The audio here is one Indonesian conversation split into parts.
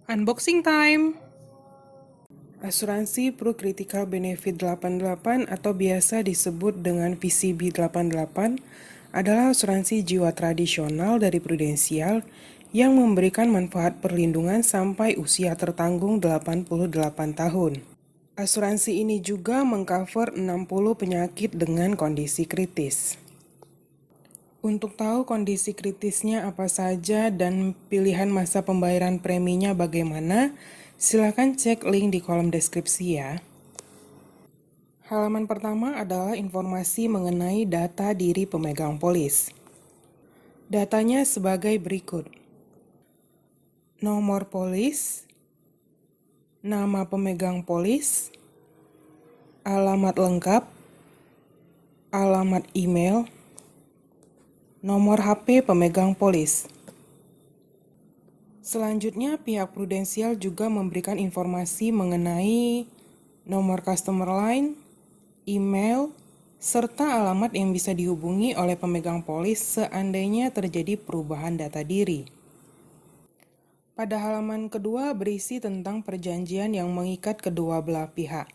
Unboxing time! Asuransi Pro Critical Benefit 88 atau biasa disebut dengan PCB 88 adalah asuransi jiwa tradisional dari Prudential yang memberikan manfaat perlindungan sampai usia tertanggung 88 tahun. Asuransi ini juga mengcover 60 penyakit dengan kondisi kritis. Untuk tahu kondisi kritisnya apa saja dan pilihan masa pembayaran preminya bagaimana, silakan cek link di kolom deskripsi ya. Halaman pertama adalah informasi mengenai data diri pemegang polis. Datanya sebagai berikut. Nomor polis, nama pemegang polis, alamat lengkap, alamat email, nomor HP pemegang polis. Selanjutnya, pihak Prudential juga memberikan informasi mengenai nomor customer line, email, serta alamat yang bisa dihubungi oleh pemegang polis seandainya terjadi perubahan data diri. Pada halaman kedua berisi tentang perjanjian yang mengikat kedua belah pihak,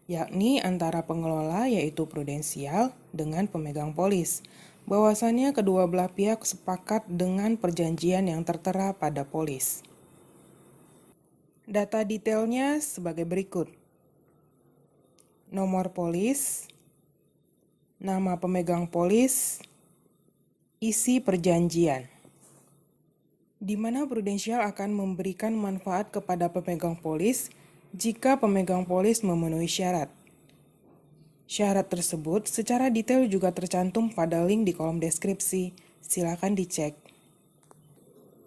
yakni antara pengelola yaitu Prudential dengan pemegang polis. Bahwasannya kedua belah pihak sepakat dengan perjanjian yang tertera pada polis. Data detailnya sebagai berikut. Nomor polis, nama pemegang polis, isi perjanjian. Di mana Prudential akan memberikan manfaat kepada pemegang polis jika pemegang polis memenuhi syarat. Syarat tersebut secara detail juga tercantum pada link di kolom deskripsi. Silakan dicek.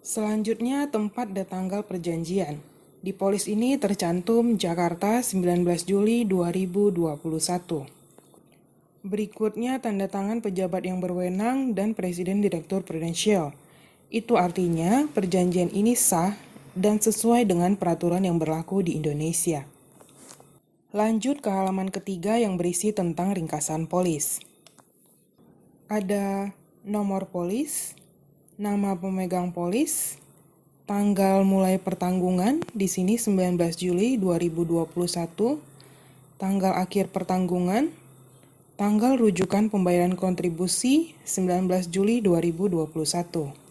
Selanjutnya, tempat dan tanggal perjanjian. Di polis ini tercantum Jakarta 19 Juli 2021. Berikutnya tanda tangan pejabat yang berwenang dan Presiden Direktur Prudential. Itu artinya perjanjian ini sah dan sesuai dengan peraturan yang berlaku di Indonesia. Lanjut ke halaman ketiga yang berisi tentang ringkasan polis. Ada nomor polis, nama pemegang polis, tanggal mulai pertanggungan, di sini 19 Juli 2021, tanggal akhir pertanggungan, tanggal rujukan pembayaran kontribusi 19 Juli 2021.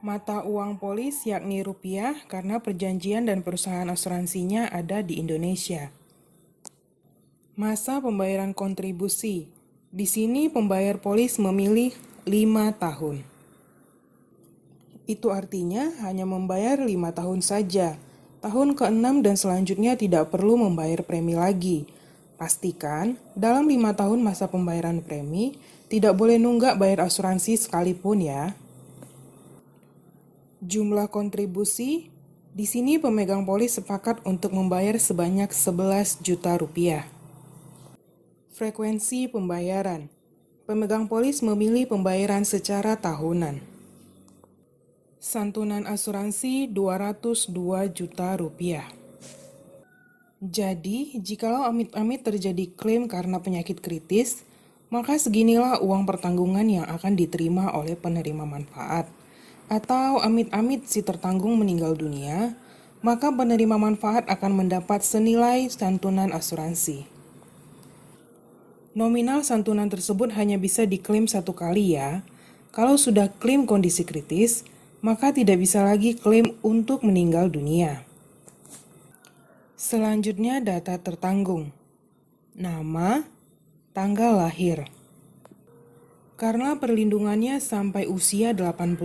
Mata uang polis yakni rupiah karena perjanjian dan perusahaan asuransinya ada di Indonesia. Masa pembayaran kontribusi. Di sini pembayar polis memilih 5 tahun. Itu artinya hanya membayar 5 tahun saja. Tahun ke-6 dan selanjutnya tidak perlu membayar premi lagi. Pastikan dalam 5 tahun masa pembayaran premi tidak boleh nunggak bayar asuransi sekalipun ya. Jumlah kontribusi, di sini pemegang polis sepakat untuk membayar sebanyak 11 juta rupiah. Frekuensi pembayaran, pemegang polis memilih pembayaran secara tahunan. Santunan asuransi 202 juta rupiah. Jadi, jikalau amit-amit terjadi klaim karena penyakit kritis, maka seginilah uang pertanggungan yang akan diterima oleh penerima manfaat. Atau amit-amit si tertanggung meninggal dunia, maka penerima manfaat akan mendapat senilai santunan asuransi. Nominal santunan tersebut hanya bisa diklaim 1 kali ya. Kalau sudah klaim kondisi kritis, maka tidak bisa lagi klaim untuk meninggal dunia. Selanjutnya data tertanggung. Nama, tanggal lahir. Karena perlindungannya sampai usia 88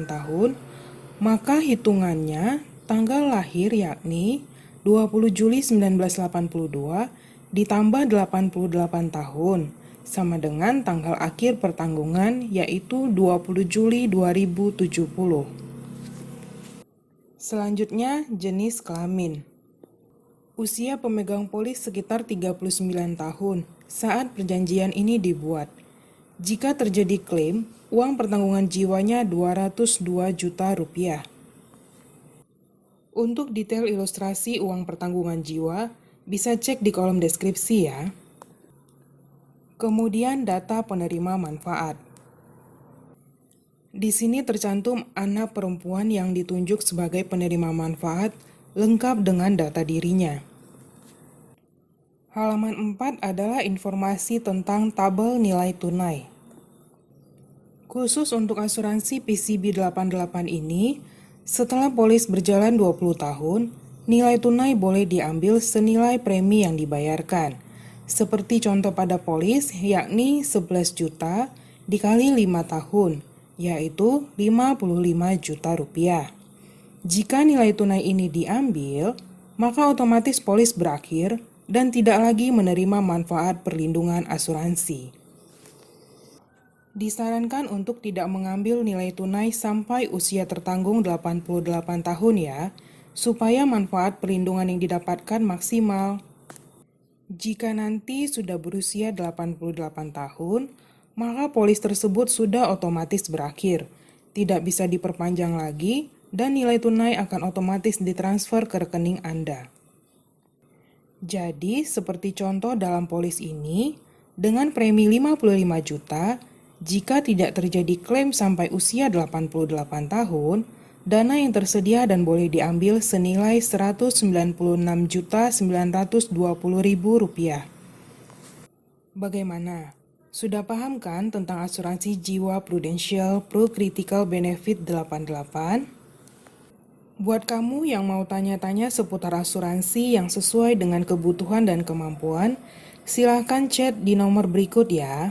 tahun, maka hitungannya tanggal lahir yakni 20 Juli 1982 ditambah 88 tahun, sama dengan tanggal akhir pertanggungan yaitu 20 Juli 2070. Selanjutnya, jenis kelamin. Usia pemegang polis sekitar 39 tahun saat perjanjian ini dibuat. Jika terjadi klaim, uang pertanggungan jiwanya 202 juta rupiah. Untuk detail ilustrasi uang pertanggungan jiwa, bisa cek di kolom deskripsi ya. Kemudian data penerima manfaat. Di sini tercantum anak perempuan yang ditunjuk sebagai penerima manfaat lengkap dengan data dirinya. Halaman 4 adalah informasi tentang tabel nilai tunai. Khusus untuk asuransi PCB 88 ini, setelah polis berjalan 20 tahun, nilai tunai boleh diambil senilai premi yang dibayarkan. Seperti contoh pada polis, yakni 11 juta dikali 5 tahun, yaitu 55 juta rupiah. Jika nilai tunai ini diambil, maka otomatis polis berakhir dan tidak lagi menerima manfaat perlindungan asuransi. Disarankan untuk tidak mengambil nilai tunai sampai usia tertanggung 88 tahun ya, supaya manfaat perlindungan yang didapatkan maksimal. Jika nanti sudah berusia 88 tahun, maka polis tersebut sudah otomatis berakhir, tidak bisa diperpanjang lagi, dan nilai tunai akan otomatis ditransfer ke rekening Anda. Jadi, seperti contoh dalam polis ini, dengan premi 55 juta, jika tidak terjadi klaim sampai usia 88 tahun, dana yang tersedia dan boleh diambil senilai Rp196.920.000. Bagaimana? Sudah paham kan tentang asuransi jiwa Prudential Pro Critical Benefit 88? Buat kamu yang mau tanya-tanya seputar asuransi yang sesuai dengan kebutuhan dan kemampuan, silakan chat di nomor berikut ya.